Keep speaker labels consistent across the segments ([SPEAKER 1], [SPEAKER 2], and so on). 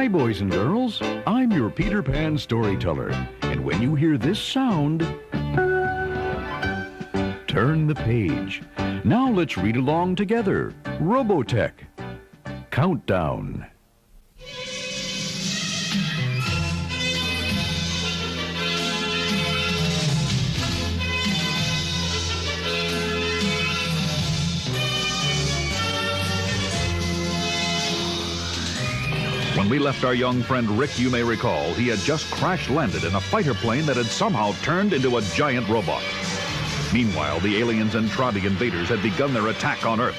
[SPEAKER 1] Hi, boys and girls. I'm your Peter Pan storyteller. And when you hear this sound, turn the page. Now let's read along together. Robotech. Countdown.
[SPEAKER 2] When we left our young friend Rick, you may recall, he had just crash-landed in a fighter plane that had somehow turned into a giant robot. Meanwhile, the aliens and Trabi invaders had begun their attack on Earth.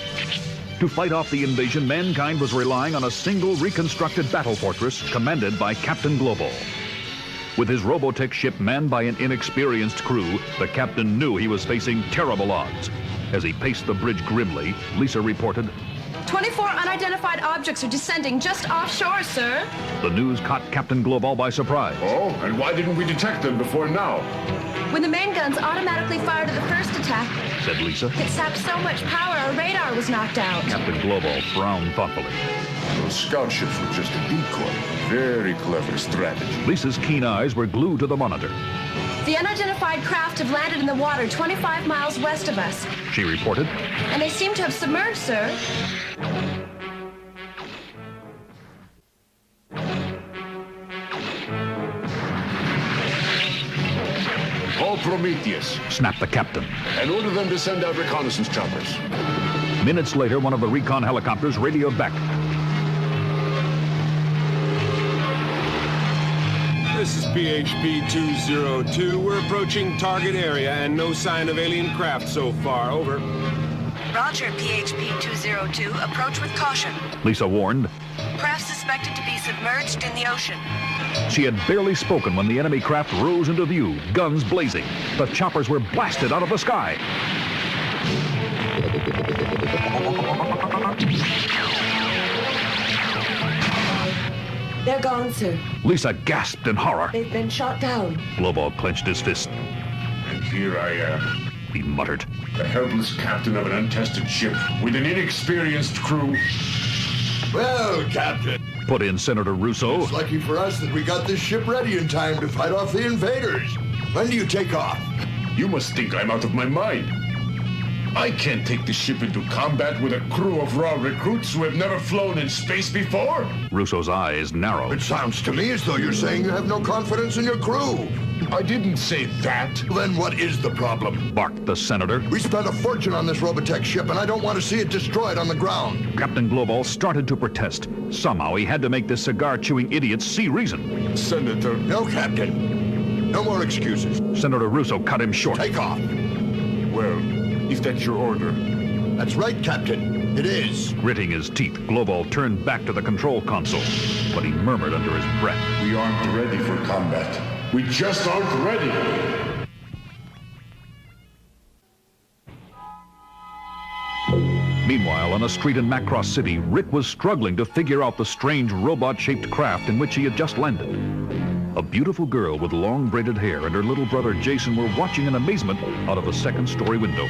[SPEAKER 2] To fight off the invasion, mankind was relying on a single reconstructed battle fortress commanded by Captain Global. With his Robotech ship manned by an inexperienced crew, the captain knew he was facing terrible odds. As he paced the bridge grimly, Lisa reported,
[SPEAKER 3] 24 unidentified objects are descending just offshore, sir.
[SPEAKER 2] The news caught Captain Global by surprise.
[SPEAKER 4] Oh, and why didn't we detect them before now?
[SPEAKER 3] When the main guns automatically fired at the first attack,
[SPEAKER 2] said Lisa.
[SPEAKER 3] It sapped so much power our radar was knocked out.
[SPEAKER 2] Captain Global frowned thoughtfully.
[SPEAKER 4] Those scout ships were just a decoy. Very clever strategy.
[SPEAKER 2] Lisa's keen eyes were glued to the monitor.
[SPEAKER 3] The unidentified craft have landed in the water 25 miles west of us.
[SPEAKER 2] She reported.
[SPEAKER 3] And they seem to have submerged, sir.
[SPEAKER 4] All Prometheus,
[SPEAKER 2] snapped the captain.
[SPEAKER 4] And order them to send out reconnaissance choppers.
[SPEAKER 2] Minutes later, one of the recon helicopters radioed back.
[SPEAKER 5] This is PHP 202. We're approaching target area and no sign of alien craft so far. Over.
[SPEAKER 6] Roger, PHP 202. Approach with caution.
[SPEAKER 2] Lisa warned.
[SPEAKER 6] Craft suspected to be submerged in the ocean.
[SPEAKER 2] She had barely spoken when the enemy craft rose into view, guns blazing. The choppers were blasted out of the sky.
[SPEAKER 7] They're gone, sir.
[SPEAKER 2] Lisa gasped in horror.
[SPEAKER 7] They've been shot down.
[SPEAKER 2] Global clenched his fist.
[SPEAKER 4] And here I am,
[SPEAKER 2] he muttered.
[SPEAKER 4] the helpless captain of an untested ship with an inexperienced crew.
[SPEAKER 8] Well, Captain,
[SPEAKER 2] put in Senator Russo.
[SPEAKER 8] It's lucky for us that we got this ship ready in time to fight off the invaders. When do you take off?
[SPEAKER 4] You must think I'm out of my mind. I can't take the ship into combat with a crew of raw recruits who have never flown in space before.
[SPEAKER 2] Russo's eyes narrowed.
[SPEAKER 8] It sounds to me as though you're saying you have no confidence in your crew.
[SPEAKER 4] I didn't say that.
[SPEAKER 8] Then what is the problem?
[SPEAKER 2] Barked the senator.
[SPEAKER 8] We spent a fortune on this Robotech ship, and I don't want to see it destroyed on the ground.
[SPEAKER 2] Captain Global started to protest. Somehow he had to make this cigar-chewing idiot see reason.
[SPEAKER 4] Senator.
[SPEAKER 8] No, Captain. No more excuses.
[SPEAKER 2] Senator Russo cut him short.
[SPEAKER 8] Take off.
[SPEAKER 4] Well, if that's your order.
[SPEAKER 8] That's right, Captain. It is.
[SPEAKER 2] Gritting his teeth, Global turned back to the control console, but he murmured under his breath.
[SPEAKER 4] We aren't ready for combat. We just aren't ready.
[SPEAKER 2] Meanwhile, on a street in Macross City, Rick was struggling to figure out the strange robot-shaped craft in which he had just landed. A beautiful girl with long braided hair and her little brother Jason were watching in amazement out of a second-story window.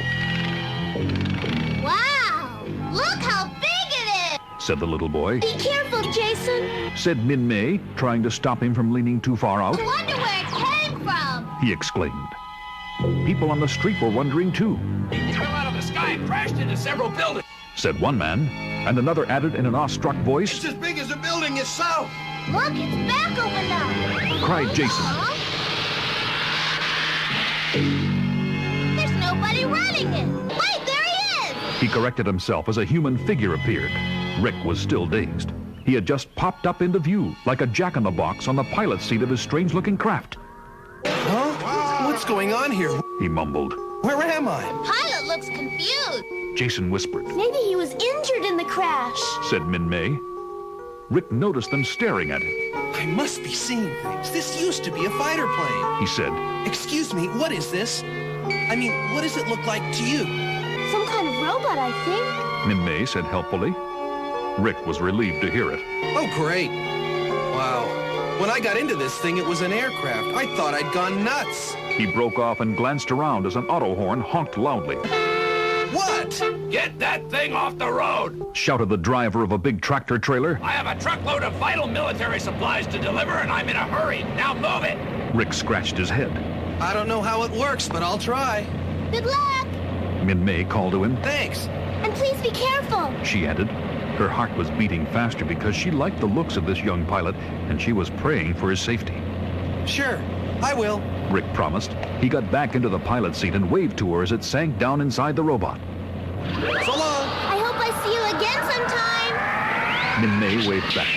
[SPEAKER 9] Wow! Look how big it is!
[SPEAKER 2] Said the little boy.
[SPEAKER 9] Be careful, Jason!
[SPEAKER 2] Said Min May, trying to stop him from leaning too far out.
[SPEAKER 9] I wonder where it came from!
[SPEAKER 2] He exclaimed. People on the street were wondering too.
[SPEAKER 10] It fell out of the sky and crashed into several buildings,
[SPEAKER 2] said one man, and another added in an awestruck voice.
[SPEAKER 8] It's as big as a building itself!
[SPEAKER 9] Look, it's back open up!
[SPEAKER 2] Cried Jason.
[SPEAKER 9] There's nobody running it! Wait, there he is!
[SPEAKER 2] He corrected himself as a human figure appeared. Rick was still dazed. He had just popped up into view, like a jack-in-the-box on the pilot's seat of his strange-looking craft.
[SPEAKER 5] Huh? Wow. What's going on here?
[SPEAKER 2] He mumbled.
[SPEAKER 5] Where am I?
[SPEAKER 9] Pilot looks confused.
[SPEAKER 2] Jason whispered.
[SPEAKER 9] Maybe he was injured in the crash,
[SPEAKER 2] said Min May. Rick noticed them staring at him.
[SPEAKER 11] I must be seeing things. This used to be a fighter plane,
[SPEAKER 2] he said.
[SPEAKER 11] Excuse me, what is this? I mean, what does it look like to you?
[SPEAKER 9] Some kind of robot, I think.
[SPEAKER 2] Min May said helpfully. Rick was relieved to hear it.
[SPEAKER 11] Oh, great. Wow. When I got into this thing, it was an aircraft. I thought I'd gone nuts.
[SPEAKER 2] He broke off and glanced around as an auto horn honked loudly.
[SPEAKER 11] What?
[SPEAKER 10] Get that thing off the road!
[SPEAKER 2] shouted the driver of a big tractor trailer.
[SPEAKER 10] I have a truckload of vital military supplies to deliver, and I'm in a hurry. Now move it!
[SPEAKER 2] Rick scratched his head.
[SPEAKER 11] I don't know how it works, but I'll try.
[SPEAKER 9] Good luck.
[SPEAKER 2] Min-May called to him.
[SPEAKER 11] Thanks.
[SPEAKER 9] And please be careful.
[SPEAKER 2] She added. Her heart was beating faster because she liked the looks of this young pilot, and she was praying for his safety.
[SPEAKER 11] Sure, I will.
[SPEAKER 2] Rick promised. He got back into the pilot seat and waved to her as it sank down inside the robot.
[SPEAKER 11] So long.
[SPEAKER 9] I hope I see you again sometime.
[SPEAKER 2] Min-May waved back.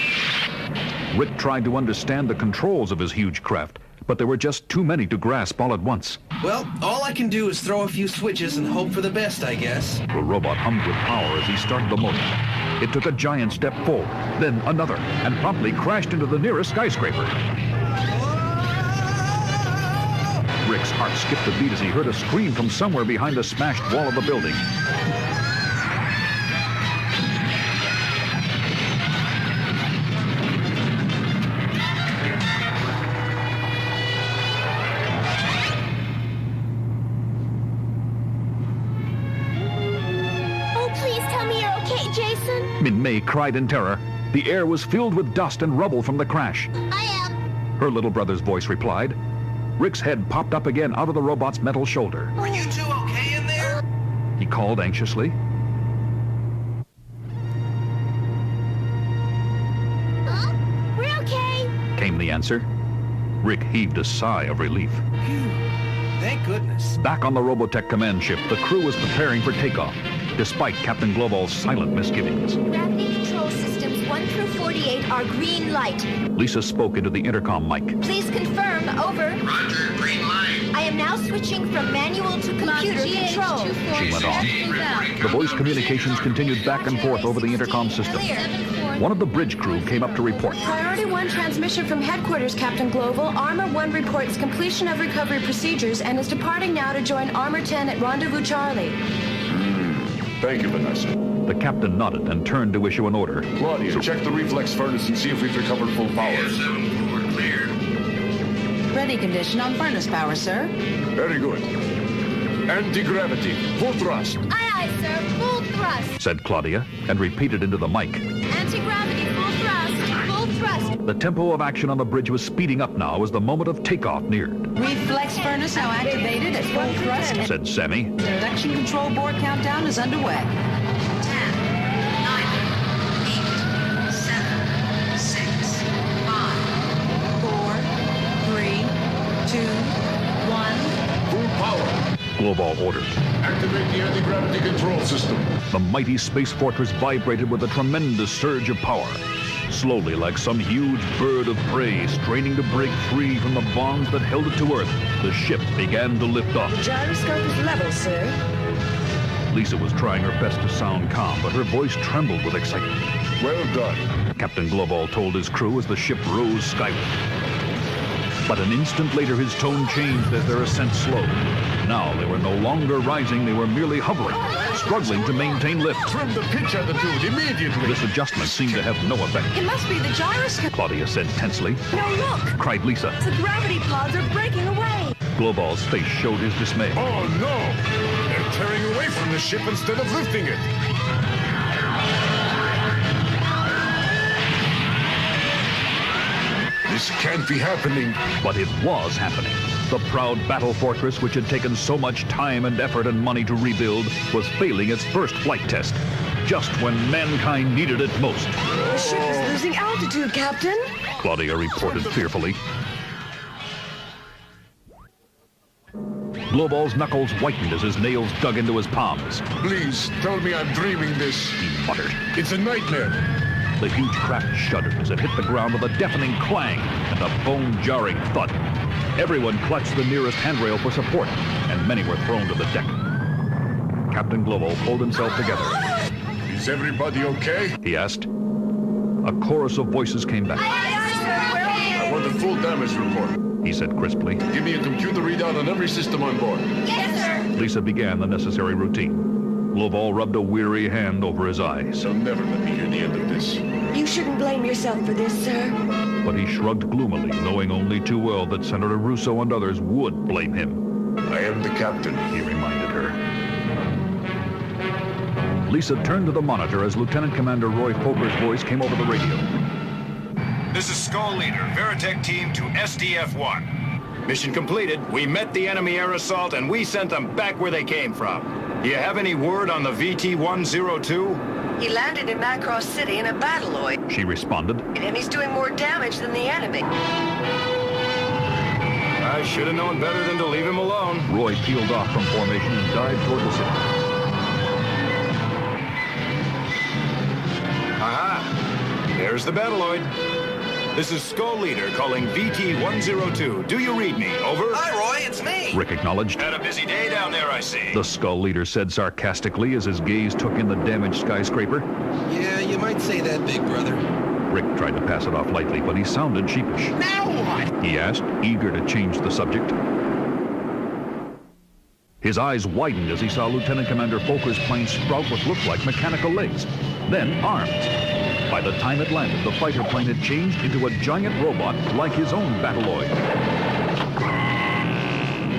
[SPEAKER 2] Rick tried to understand the controls of his huge craft, but there were just too many to grasp all at once.
[SPEAKER 11] Well, all I can do is throw a few switches and hope for the best, I guess.
[SPEAKER 2] The robot hummed with power as he started the motor. It took a giant step forward, then another, and promptly crashed into the nearest skyscraper. Rick's heart skipped a beat as he heard a scream from somewhere behind the smashed wall of the building. Min-May cried in terror. The air was filled with dust and rubble from the crash.
[SPEAKER 9] I am.
[SPEAKER 2] Her little brother's voice replied. Rick's head popped up again out of the robot's metal shoulder.
[SPEAKER 11] Are you two okay in there?
[SPEAKER 2] He called anxiously.
[SPEAKER 9] Huh? We're okay.
[SPEAKER 2] Came the answer. Rick heaved a sigh of relief.
[SPEAKER 11] Phew. Thank goodness.
[SPEAKER 2] Back on the Robotech command ship, the crew was preparing for takeoff, despite Captain Globall's silent misgivings.
[SPEAKER 3] Gravity control systems 1 through 48 are green light.
[SPEAKER 2] Lisa spoke into the intercom mic.
[SPEAKER 3] Please confirm, over.
[SPEAKER 8] Roger, green light.
[SPEAKER 3] I am now switching from manual to computer control.
[SPEAKER 2] She went on. The voice communications continued back and forth over the intercom system. One of the bridge crew came up to report.
[SPEAKER 3] Priority 1 transmission from headquarters, Captain Global. Armor 1 reports completion of recovery procedures and is departing now to join Armor 10 at Rendezvous Charlie.
[SPEAKER 4] Thank you, Vanessa.
[SPEAKER 2] The captain nodded and turned to issue an order.
[SPEAKER 4] Claudia, check the reflex furnace and see if we've recovered full power.
[SPEAKER 6] Ready condition on furnace power, sir.
[SPEAKER 4] Very good. Anti-gravity, full thrust.
[SPEAKER 9] Aye, aye, sir. Full thrust.
[SPEAKER 2] Said Claudia, and repeated into the mic.
[SPEAKER 9] Anti-gravity, full thrust. Full thrust.
[SPEAKER 2] The tempo of action on the bridge was speeding up now as the moment of takeoff neared.
[SPEAKER 6] Reflex furnace now activated at full thrust.
[SPEAKER 2] Said Sammy.
[SPEAKER 6] Production control board countdown is underway. 10, 9, 8, 7, 6, 5, 4, 3, 2, 1.
[SPEAKER 4] Full power.
[SPEAKER 2] Global ordered.
[SPEAKER 4] Activate the anti-gravity control system.
[SPEAKER 2] The mighty space fortress vibrated with a tremendous surge of power. Slowly, like some huge bird of prey straining to break free from the bonds that held it to Earth, the ship began to lift off.
[SPEAKER 3] Gyroscope is level, sir.
[SPEAKER 2] Lisa was trying her best to sound calm, but her voice trembled with excitement.
[SPEAKER 4] Well done.
[SPEAKER 2] Captain Global told his crew as the ship rose skyward. But an instant later, his tone changed as their ascent slowed. Now they were no longer rising, they were merely hovering, struggling to maintain lift.
[SPEAKER 4] Trim the pitch attitude immediately.
[SPEAKER 2] This adjustment seemed to have no effect.
[SPEAKER 3] It must be the gyroscope.
[SPEAKER 2] Claudia said tensely.
[SPEAKER 3] No, look.
[SPEAKER 2] Cried Lisa.
[SPEAKER 3] The gravity pods are breaking away.
[SPEAKER 2] Global's face showed his dismay.
[SPEAKER 4] Oh, no. They're tearing away from the ship instead of lifting it. This can't be happening.
[SPEAKER 2] But it was happening. The proud battle fortress, which had taken so much time and effort and money to rebuild, was failing its first flight test, just when mankind needed it most.
[SPEAKER 3] The ship is losing altitude, Captain.
[SPEAKER 2] Claudia reported fearfully. Global's knuckles whitened as his nails dug into his palms.
[SPEAKER 4] Please, tell me I'm dreaming this.
[SPEAKER 2] He muttered.
[SPEAKER 4] It's a nightmare.
[SPEAKER 2] The huge craft shuddered as it hit the ground with a deafening clang and a bone-jarring thud. Everyone clutched the nearest handrail for support, and many were thrown to the deck. Captain Global pulled himself together.
[SPEAKER 4] Is everybody okay?
[SPEAKER 2] He asked. A chorus of voices came back.
[SPEAKER 4] I want a full damage report.
[SPEAKER 2] He said crisply.
[SPEAKER 4] Give me a computer readout on every system on board.
[SPEAKER 9] Yes, sir.
[SPEAKER 2] Lisa began the necessary routine. Global rubbed a weary hand over his eyes.
[SPEAKER 4] They'll never let me hear the end of this.
[SPEAKER 3] You shouldn't blame yourself for this, sir.
[SPEAKER 2] But he shrugged gloomily, knowing only too well that Senator Russo and others would blame him.
[SPEAKER 4] I am the captain,
[SPEAKER 2] He reminded her. Lisa turned to the monitor as Lieutenant Commander Roy Foker's voice came over the radio.
[SPEAKER 7] This is Skull Leader, Veritech Team to SDF-1. Mission completed. We met the enemy air assault and we sent them back where they came from. Do you have any word on the VT-102?
[SPEAKER 6] He landed in Macross City in a battleoid.
[SPEAKER 2] She responded.
[SPEAKER 6] And he's doing more damage than the enemy.
[SPEAKER 7] I should have known better than to leave him alone.
[SPEAKER 2] Roy peeled off from formation and dived toward the city.
[SPEAKER 7] Aha! There's the battleoid. This is Skull Leader calling VT-102. Do you read me? Over.
[SPEAKER 11] Hi, Roy. It's me.
[SPEAKER 2] Rick acknowledged.
[SPEAKER 7] Had a busy day down there, I see.
[SPEAKER 2] The Skull Leader said sarcastically as his gaze took in the damaged skyscraper.
[SPEAKER 11] Yeah, you might say that, big brother.
[SPEAKER 2] Rick tried to pass it off lightly, but he sounded sheepish.
[SPEAKER 10] Now what?
[SPEAKER 2] He asked, eager to change the subject. His eyes widened as he saw Lieutenant Commander Foker's plane sprout what looked like mechanical legs, then arms. By the time it landed, the fighter plane had changed into a giant robot like his own battleoid.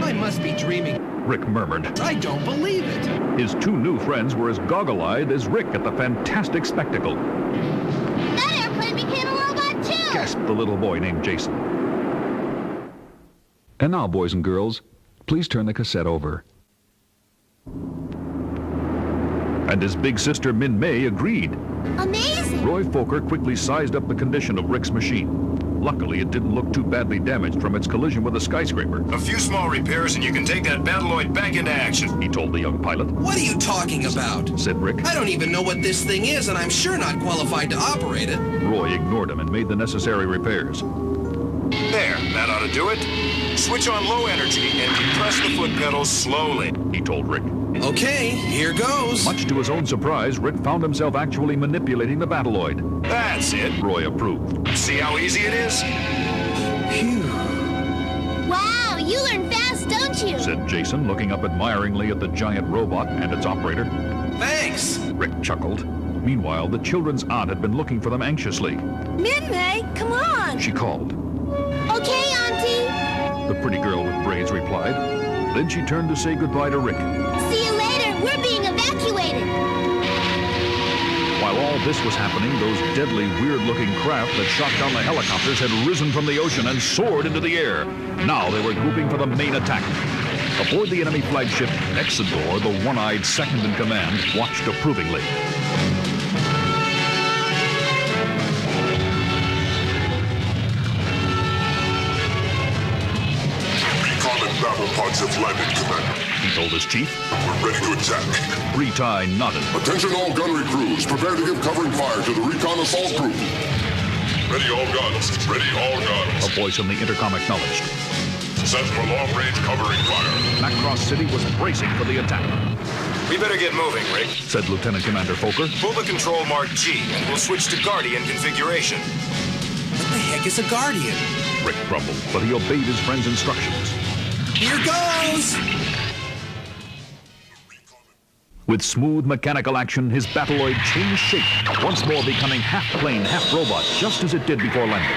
[SPEAKER 11] I must be dreaming.
[SPEAKER 2] Rick murmured.
[SPEAKER 11] I don't believe it.
[SPEAKER 2] His two new friends were as goggle-eyed as Rick at the fantastic spectacle.
[SPEAKER 9] That airplane became a robot too!
[SPEAKER 2] Gasped the little boy named Jason. And now, boys and girls, please turn the cassette over. And his big sister Min May agreed.
[SPEAKER 9] Amazing!
[SPEAKER 2] Roy Foker quickly sized up the condition of Rick's machine. Luckily, it didn't look too badly damaged from its collision with a skyscraper.
[SPEAKER 7] A few small repairs and you can take that battleoid back into action,
[SPEAKER 2] he told the young pilot.
[SPEAKER 11] What are you talking about?
[SPEAKER 2] Said Rick.
[SPEAKER 11] I don't even know what this thing is, and I'm sure not qualified to operate it.
[SPEAKER 2] Roy ignored him and made the necessary repairs.
[SPEAKER 7] There, that ought to do it. Switch on low energy and depress the foot pedals slowly,
[SPEAKER 2] he told Rick.
[SPEAKER 11] Okay, here goes.
[SPEAKER 2] Much to his own surprise, Rick found himself actually manipulating the battleoid.
[SPEAKER 7] That's it.
[SPEAKER 2] Roy approved.
[SPEAKER 7] See how easy it is?
[SPEAKER 11] Phew.
[SPEAKER 9] Wow, you learn fast, don't you?
[SPEAKER 2] Said Jason, looking up admiringly at the giant robot and its operator.
[SPEAKER 11] Thanks.
[SPEAKER 2] Rick chuckled. Meanwhile, the children's aunt had been looking for them anxiously.
[SPEAKER 3] Min-May, come on.
[SPEAKER 2] She called.
[SPEAKER 9] Okay, Auntie.
[SPEAKER 2] The pretty girl with braids replied. Then she turned to say goodbye to Rick.
[SPEAKER 9] See you later. We're being evacuated.
[SPEAKER 2] While all this was happening, those deadly, weird-looking craft that shot down the helicopters had risen from the ocean and soared into the air. Now they were grouping for the main attack. Aboard the enemy flagship, Exodor, the one-eyed second-in-command, watched approvingly.
[SPEAKER 4] Battle pods have landed, Commander.
[SPEAKER 2] He told his chief.
[SPEAKER 4] We're ready to attack.
[SPEAKER 2] Bretai nodded.
[SPEAKER 4] Attention all gunnery crews. Prepare to give covering fire to the recon assault group. Ready all guns. Ready all guns.
[SPEAKER 2] A voice on the intercom acknowledged.
[SPEAKER 4] Set for long-range covering fire.
[SPEAKER 2] Macross City was bracing for the attack.
[SPEAKER 7] We better get moving, Rick,
[SPEAKER 2] said Lieutenant Commander Foker.
[SPEAKER 7] Pull the control mark G and we'll switch to Guardian configuration.
[SPEAKER 11] What the heck is a Guardian?
[SPEAKER 2] Rick grumbled, but he obeyed his friend's instructions.
[SPEAKER 11] Here goes!
[SPEAKER 2] With smooth mechanical action, his battleoid changed shape, once more becoming half plane, half robot, just as it did before landing.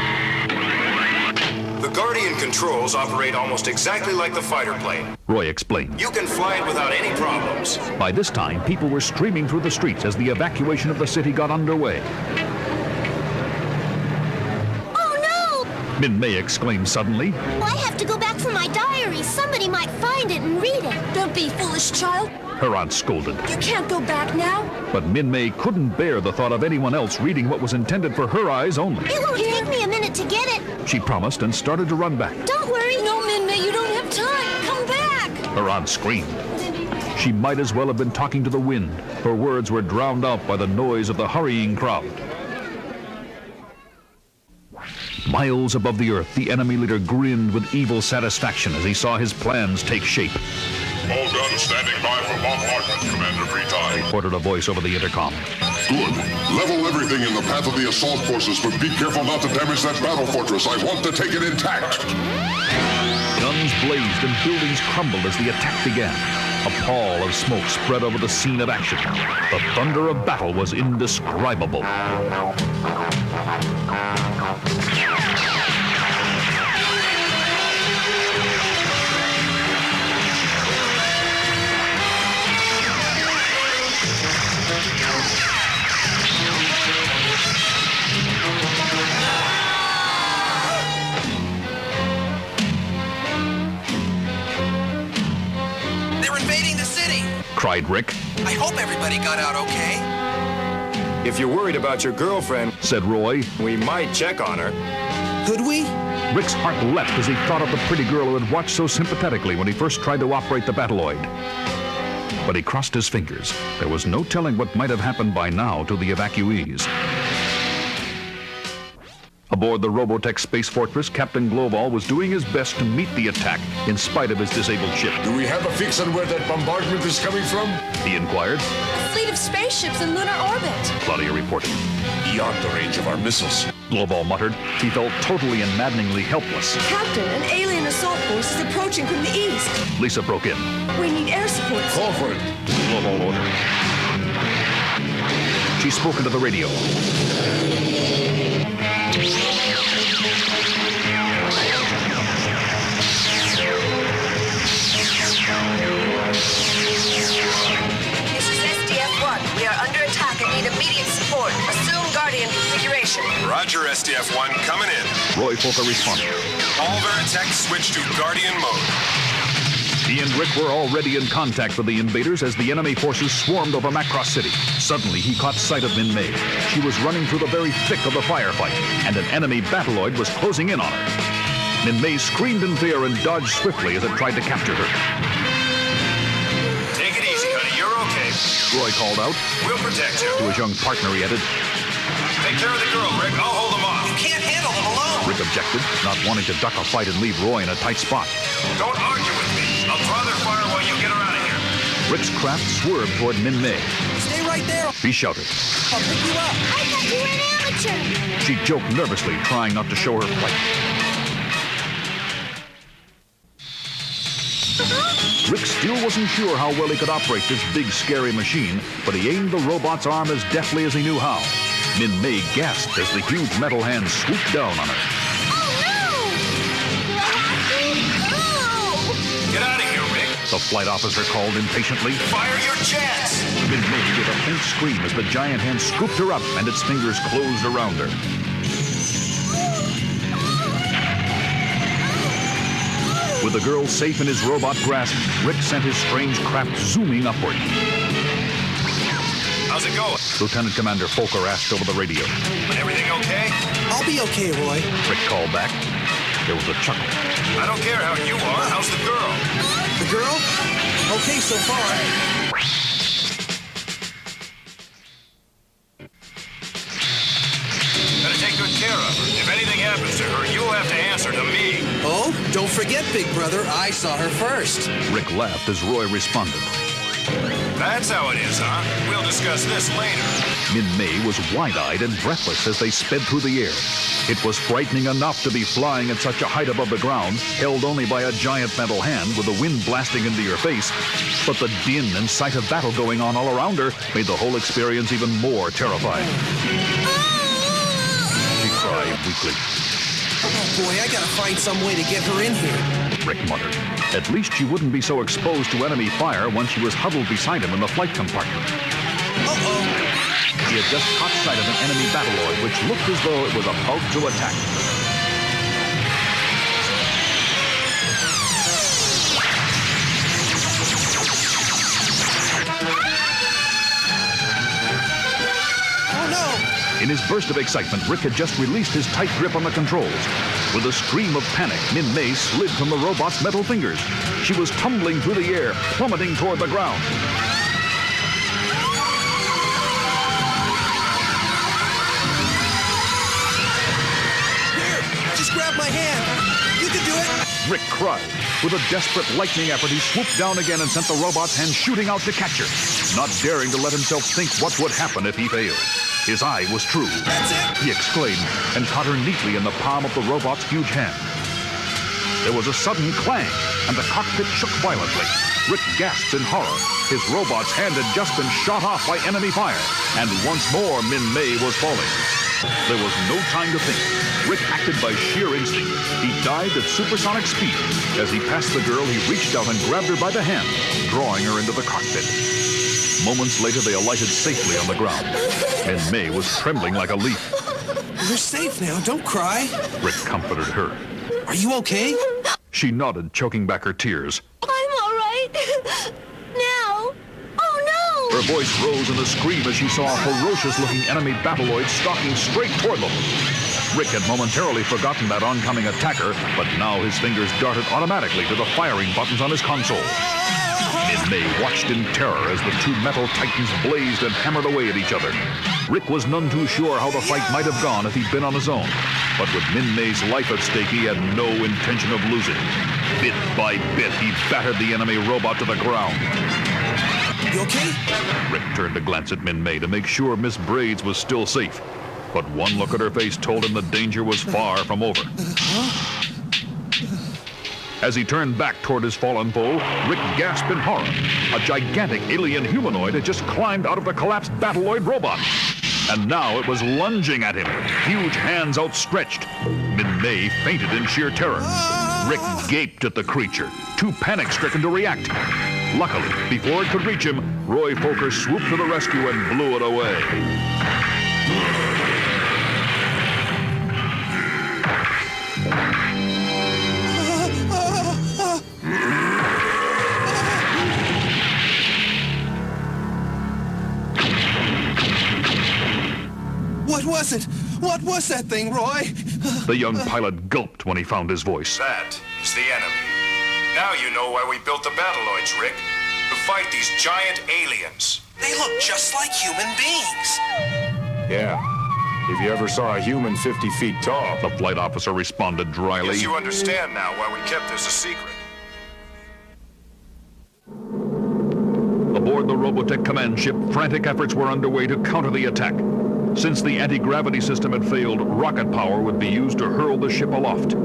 [SPEAKER 7] The Guardian controls operate almost exactly like the fighter plane.
[SPEAKER 2] Roy explained.
[SPEAKER 7] You can fly it without any problems.
[SPEAKER 2] By this time, people were streaming through the streets as the evacuation of the city got underway. Min May exclaimed suddenly.
[SPEAKER 9] I have to go back for my diary. Somebody might find it and read it.
[SPEAKER 3] Don't be foolish, child.
[SPEAKER 2] Her aunt scolded.
[SPEAKER 3] You can't go back now.
[SPEAKER 2] But Min May couldn't bear the thought of anyone else reading what was intended for her eyes only.
[SPEAKER 9] It won't take me a minute to get it.
[SPEAKER 2] She promised and started to run back.
[SPEAKER 9] Don't worry.
[SPEAKER 3] No, Min-May, you don't have time. Come back.
[SPEAKER 2] Her aunt screamed. She might as well have been talking to the wind. Her words were drowned out by the noise of the hurrying crowd. Miles above the earth, the enemy leader grinned with evil satisfaction as he saw his plans take shape.
[SPEAKER 4] All guns standing by for bombardment, Commander Bretai.
[SPEAKER 2] Reported a voice over the intercom.
[SPEAKER 4] Good. Level everything in the path of the assault forces, but be careful not to damage that battle fortress. I want to take it intact.
[SPEAKER 2] Guns blazed and buildings crumbled as the attack began. A pall of smoke spread over the scene of action. The thunder of battle was indescribable. cried Rick.
[SPEAKER 11] I hope everybody got out okay.
[SPEAKER 7] If you're worried about your girlfriend,
[SPEAKER 2] said Roy,
[SPEAKER 7] we might check on her.
[SPEAKER 11] Could we?
[SPEAKER 2] Rick's heart leapt as he thought of the pretty girl who had watched so sympathetically when he first tried to operate the Battloid. But he crossed his fingers. There was no telling what might have happened by now to the evacuees. Aboard the Robotech Space Fortress, Captain Global was doing his best to meet the attack in spite of his disabled ship.
[SPEAKER 4] Do we have a fix on where that bombardment is coming from?
[SPEAKER 2] He inquired.
[SPEAKER 3] A fleet of spaceships in lunar orbit.
[SPEAKER 2] Claudia reported.
[SPEAKER 4] Beyond the range of our missiles.
[SPEAKER 2] Global muttered. He felt totally and maddeningly helpless.
[SPEAKER 3] Captain, an alien assault force is approaching from the east.
[SPEAKER 2] Lisa broke in.
[SPEAKER 3] We need air support.
[SPEAKER 4] Call for it.
[SPEAKER 2] Global ordered. She spoke into the radio.
[SPEAKER 6] This is SDF-1. We are under attack and need immediate support. Assume Guardian configuration.
[SPEAKER 5] Roger, SDF-1, coming in.
[SPEAKER 2] Roy Fokker responded.
[SPEAKER 5] All Veritech switch to Guardian mode.
[SPEAKER 2] He and Rick were already in contact with the invaders as the enemy forces swarmed over Macross City. Suddenly, he caught sight of Min May. She was running through the very thick of the firefight, and an enemy Battloid was closing in on her. Min May screamed in fear and dodged swiftly as it tried to capture her.
[SPEAKER 7] Take it easy, honey. You're okay.
[SPEAKER 2] Roy called out.
[SPEAKER 7] We'll protect you.
[SPEAKER 2] To his young partner, he added.
[SPEAKER 7] Take care of the girl, Rick. I'll hold them off.
[SPEAKER 11] You can't handle them alone.
[SPEAKER 2] Rick objected, not wanting to duck a fight and leave Roy in a tight spot.
[SPEAKER 7] Don't argue with me. I'll draw their fire while you get her out of here.
[SPEAKER 2] Rick's craft swerved toward Min May.
[SPEAKER 11] Stay right there.
[SPEAKER 2] He shouted.
[SPEAKER 11] I'll pick you up.
[SPEAKER 9] I thought you were an amateur.
[SPEAKER 2] She joked nervously, trying not to show her plight. Rick still wasn't sure how well he could operate this big, scary machine, but he aimed the robot's arm as deftly as he knew how. Min May gasped as the huge metal hand swooped down on her.
[SPEAKER 7] Get out of here, Rick.
[SPEAKER 2] The flight officer called impatiently.
[SPEAKER 7] Fire your jets.
[SPEAKER 2] Min May gave a faint scream as the giant hand scooped her up and its fingers closed around her. With the girl safe in his robot grasp, Rick sent his strange craft zooming upward.
[SPEAKER 7] How's it going?
[SPEAKER 2] Lieutenant Commander Fokker asked over the radio.
[SPEAKER 7] Everything okay?
[SPEAKER 11] I'll be okay, Roy.
[SPEAKER 2] Rick called back. There was a chuckle.
[SPEAKER 7] I don't care how you are. How's the girl?
[SPEAKER 11] The girl? Okay so far.
[SPEAKER 7] Better take good care of her. If anything happens to her, you'll have to answer to me.
[SPEAKER 11] Oh, don't forget, big brother, I saw her first.
[SPEAKER 2] Rick laughed as Roy responded.
[SPEAKER 7] That's how it is, huh? We'll discuss this later.
[SPEAKER 2] Min May was wide-eyed and breathless as they sped through the air. It was frightening enough to be flying at such a height above the ground, held only by a giant metal hand with the wind blasting into your face. But the din and sight of battle going on all around her made the whole experience even more terrifying. She cried weakly.
[SPEAKER 11] Oh boy, I gotta find some way to get her in here.
[SPEAKER 2] Rick muttered. At least she wouldn't be so exposed to enemy fire once she was huddled beside him in the flight compartment.
[SPEAKER 11] Uh-oh.
[SPEAKER 2] He had just caught sight of an enemy Battloid which looked as though it was about to attack.
[SPEAKER 11] Oh no!
[SPEAKER 2] In his burst of excitement, Rick had just released his tight grip on the controls. With a scream of panic, Min May slid from the robot's metal fingers. She was tumbling through the air, plummeting toward the ground.
[SPEAKER 11] Here, just grab my hand. You can do it.
[SPEAKER 2] Rick cried. With a desperate lightning effort, he swooped down again and sent the robot's hand shooting out to catch her, not daring to let himself think what would happen if he failed. His eye was true.
[SPEAKER 11] That's it!
[SPEAKER 2] He exclaimed and caught her neatly in the palm of the robot's huge hand. There was a sudden clang, and the cockpit shook violently. Rick gasped in horror. His robot's hand had just been shot off by enemy fire, and once more Min May was falling. There was no time to think. Rick acted by sheer instinct. He dived at supersonic speed. As he passed the girl, he reached out and grabbed her by the hand, drawing her into the cockpit. Moments later, they alighted safely on the ground. Min May was trembling like a leaf.
[SPEAKER 11] You're safe now. Don't cry.
[SPEAKER 2] Rick comforted her.
[SPEAKER 11] Are you okay?
[SPEAKER 2] She nodded, choking back her tears.
[SPEAKER 9] I'm all right. Now. Oh,
[SPEAKER 2] Her voice rose in a scream as she saw a ferocious-looking enemy battleoid stalking straight toward them. Rick had momentarily forgotten that oncoming attacker, but now his fingers darted automatically to the firing buttons on his console. Min-May watched in terror as the two metal titans blazed and hammered away at each other. Rick was none too sure how the fight might have gone if he'd been on his own. But with Min-May's life at stake, he had no intention of losing. Bit by bit, he battered the enemy robot to the ground.
[SPEAKER 11] You okay?
[SPEAKER 2] Rick turned to glance at Min-May to make sure Miss Braids was still safe. But one look at her face told him the danger was far from over. As he turned back toward his fallen foe, Rick gasped in horror. A gigantic alien humanoid had just climbed out of the collapsed battleoid robot. And now it was lunging at him, huge hands outstretched. Min-May fainted in sheer terror. Rick gaped at the creature, too panic-stricken to react. Luckily, before it could reach him, Roy Fokker swooped to the rescue and blew it away.
[SPEAKER 11] What was it? What was that thing, Roy?
[SPEAKER 2] The young pilot gulped when he found his voice.
[SPEAKER 7] That is the enemy. Now you know why we built the battleoids, Rick. To fight these giant aliens.
[SPEAKER 11] They look just like human beings.
[SPEAKER 7] Yeah. If you ever saw a human 50 feet tall.
[SPEAKER 2] The flight officer responded dryly.
[SPEAKER 7] Yes, you understand now why we kept this a secret.
[SPEAKER 2] Aboard the Robotech command ship, frantic efforts were underway to counter the attack. Since the anti-gravity system had failed, rocket power would be used to hurl the ship aloft.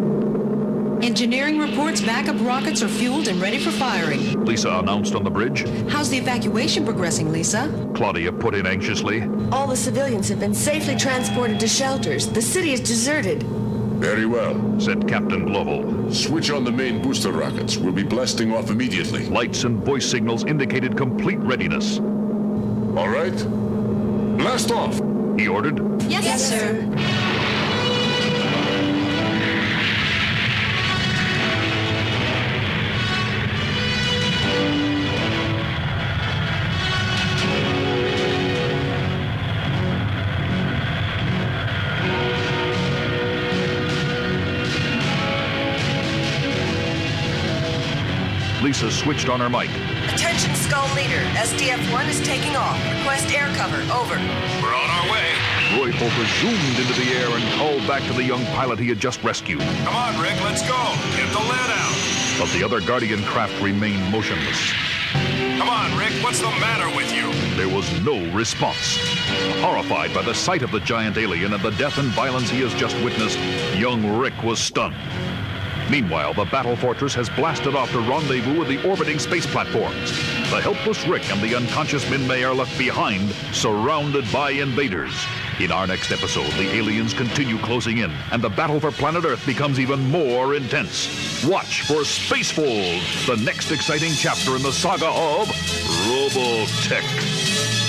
[SPEAKER 12] Engineering reports backup rockets are fueled and ready for firing.
[SPEAKER 2] Lisa announced on the bridge.
[SPEAKER 12] How's the evacuation progressing, Lisa?
[SPEAKER 2] Claudia put in anxiously.
[SPEAKER 3] All the civilians have been safely transported to shelters. The city is deserted.
[SPEAKER 4] Very well,
[SPEAKER 2] said Captain Global.
[SPEAKER 4] Switch on the main booster rockets. We'll be blasting off immediately.
[SPEAKER 2] Lights and voice signals indicated complete readiness.
[SPEAKER 4] All right. Blast off!
[SPEAKER 2] He ordered.
[SPEAKER 3] Yes, sir.
[SPEAKER 2] Lisa switched on her mic.
[SPEAKER 6] Attention, Skull Leader. SDF-1 is taking off. Request air cover. Over.
[SPEAKER 7] We're on our way.
[SPEAKER 2] Roy Fokker zoomed into the air and called back to the young pilot he had just rescued.
[SPEAKER 7] Come on, Rick, let's go. Get the lead out.
[SPEAKER 2] But the other Guardian craft remained motionless.
[SPEAKER 7] Come on, Rick, what's the matter with you?
[SPEAKER 2] There was no response. Horrified by the sight of the giant alien and the death and violence he has just witnessed, young Rick was stunned. Meanwhile, the battle fortress has blasted off to rendezvous with the orbiting space platforms. The helpless Rick and the unconscious Min-May are left behind, surrounded by invaders. In our next episode, the aliens continue closing in, and the battle for planet Earth becomes even more intense. Watch for Spacefold, the next exciting chapter in the saga of Robotech.